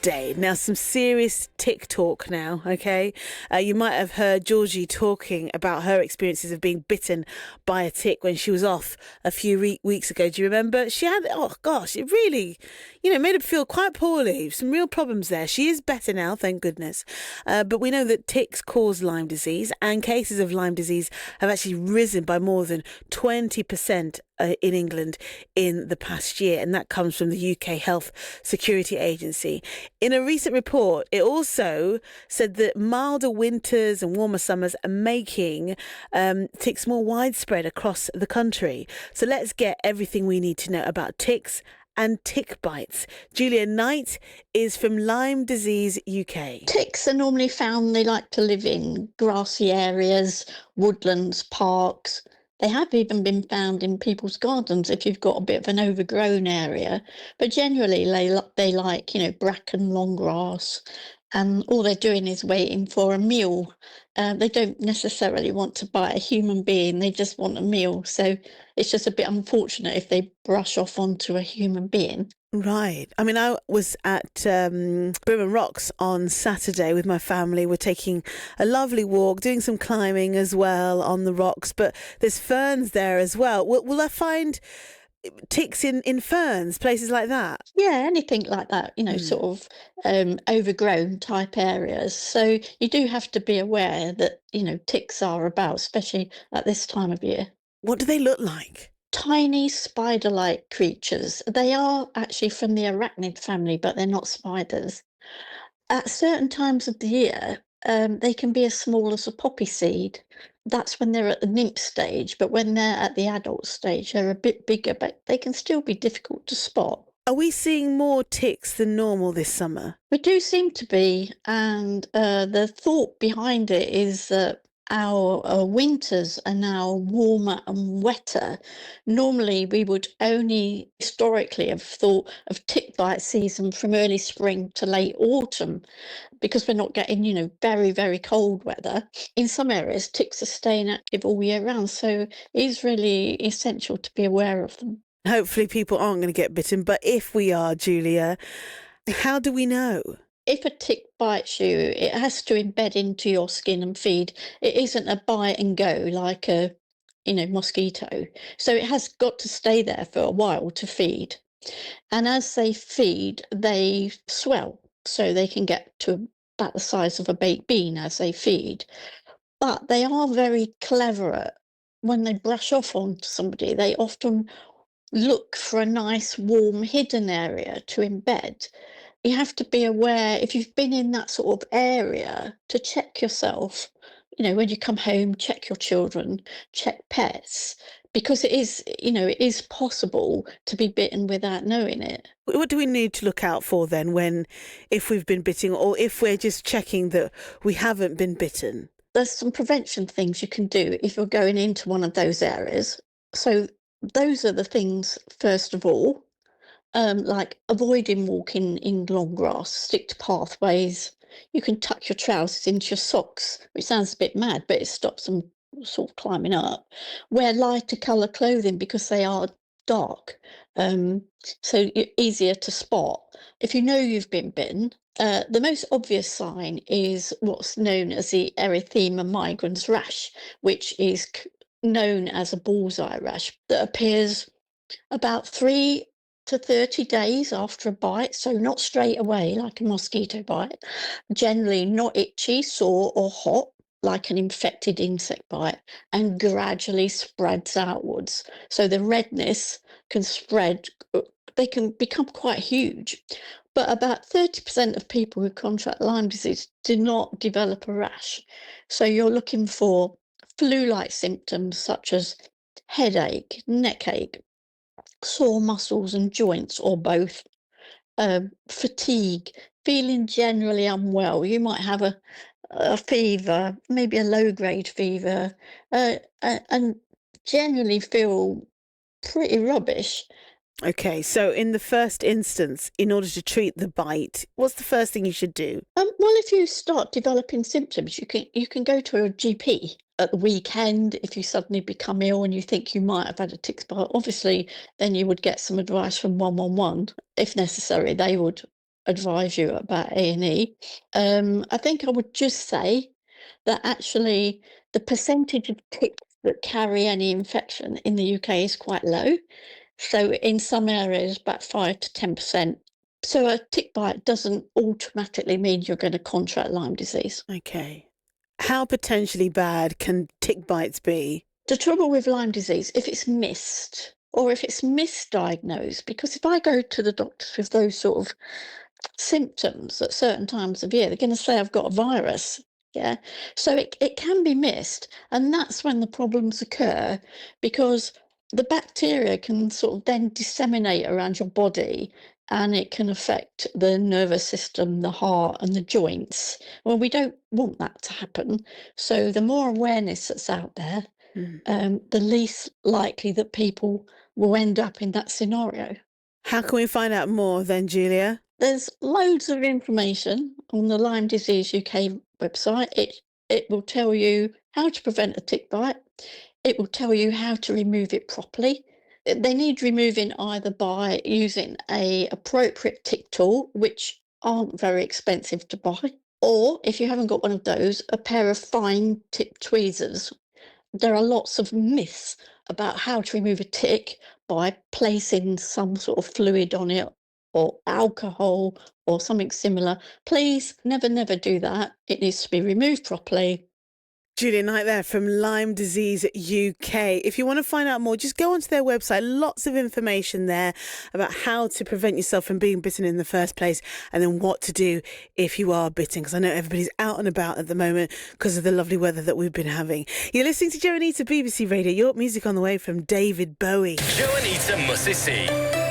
day. Now, some serious tick talk now, okay? You might have heard Georgie talking about her experiences of being bitten by a tick when she was off a few weeks ago. Do you remember? She had, oh gosh, it really, made her feel quite poorly. Some real problems there. She is better now, thank goodness. But we know that ticks cause Lyme disease, and cases of Lyme disease have actually risen by more than 20% in England in the past year, and that comes from the UK Health Security Agency. In a recent report, it also said that milder winters and warmer summers are making ticks more widespread across the country. So let's get everything we need to know about ticks and tick bites. Julia Knight is from Lyme Disease UK. Ticks are normally found, they like to live in grassy areas, woodlands, parks. They have even been found in people's gardens if you've got a bit of an overgrown area. But generally, they like, bracken, long grass, and all they're doing is waiting for a meal. They don't necessarily want to bite a human being, they just want a meal. So it's just a bit unfortunate if they brush off onto a human being. Right. I mean, I was at Brimham Rocks on Saturday with my family. We're taking a lovely walk, doing some climbing as well on the rocks, but there's ferns there as well. Will I find ticks in ferns, places like that? Yeah, anything like that, sort of overgrown type areas. So you do have to be aware that, ticks are about, especially at this time of year. What do they look like? Tiny spider-like creatures. They are actually from the arachnid family, but they're not spiders. At certain times of the year, they can be as small as a poppy seed. That's when they're at the nymph stage, but when they're at the adult stage, they're a bit bigger, but they can still be difficult to spot. Are we seeing more ticks than normal this summer? We do seem to be, and the thought behind it is that our winters are now warmer and wetter. Normally, we would only historically have thought of tick bite season from early spring to late autumn because we're not getting, very, very cold weather. In some areas, ticks are staying active all year round, so it is really essential to be aware of them. Hopefully people aren't going to get bitten, but if we are, Julia, how do we know? If a tick bites you, it has to embed into your skin and feed. It isn't a bite and go like a, mosquito. So it has got to stay there for a while to feed. And as they feed, they swell. So they can get to about the size of a baked bean as they feed. But they are very clever at when they brush off onto somebody, they often look for a nice, warm, hidden area to embed. You have to be aware if you've been in that sort of area to check yourself. When you come home, check your children, check pets, because it is possible to be bitten without knowing it. What do we need to look out for then if we've been bitten or if we're just checking that we haven't been bitten? There's some prevention things you can do if you're going into one of those areas. So those are the things, first of all, like avoiding walking in long grass, stick to pathways. You can tuck your trousers into your socks, which sounds a bit mad, but it stops them sort of climbing up. Wear lighter colour clothing because they are dark, um, so easier to spot. If you know you've been bitten, the most obvious sign is what's known as the erythema migrans rash, which is known as a bullseye rash that appears about 3 to 30 days after a bite, so not straight away like a mosquito bite. Generally not itchy, sore, or hot like an infected insect bite, and gradually spreads outwards. So the redness can spread, they can become quite huge. But about 30% of people who contract Lyme disease do not develop a rash. So you're looking for flu like symptoms such as headache, neck ache, sore muscles and joints, or both, fatigue, feeling generally unwell. You might have a fever, maybe a low grade fever, and generally feel pretty rubbish. Okay, so in the first instance, in order to treat the bite, what's the first thing you should do? Well, if you start developing symptoms, you can go to a GP at the weekend if you suddenly become ill and you think you might have had a tick bite. Obviously, then you would get some advice from 111 if necessary. They would advise you about A&E. I think I would just say that actually the percentage of ticks that carry any infection in the UK is quite low. So in some areas, about 5 to 10%. So a tick bite doesn't automatically mean you're going to contract Lyme disease. Okay. How potentially bad can tick bites be? The trouble with Lyme disease, if it's missed or if it's misdiagnosed, because if I go to the doctors with those sort of symptoms at certain times of year, they're going to say I've got a virus. Yeah. So it can be missed. And that's when the problems occur because the bacteria can sort of then disseminate around your body and it can affect the nervous system, the heart, and the joints. Well, we don't want that to happen. So the more awareness that's out there, Mm. the least likely that people will end up in that scenario. How can we find out more then, Julia? There's loads of information on the Lyme Disease UK website. It will tell you how to prevent a tick bite. It will tell you how to remove it properly. They need removing either by using a appropriate tick tool, which aren't very expensive to buy, or if you haven't got one of those, a pair of fine tip tweezers. There are lots of myths about how to remove a tick by placing some sort of fluid on it or alcohol or something similar. Please never, never do that. It needs to be removed properly. Julia Knight there from Lyme Disease UK. If you want to find out more, just go onto their website. Lots of information there about how to prevent yourself from being bitten in the first place and then what to do if you are bitten, because I know everybody's out and about at the moment because of the lovely weather that we've been having. You're listening to Joe Anita, BBC Radio. Your music on the way from David Bowie. Joe Anita Musisi.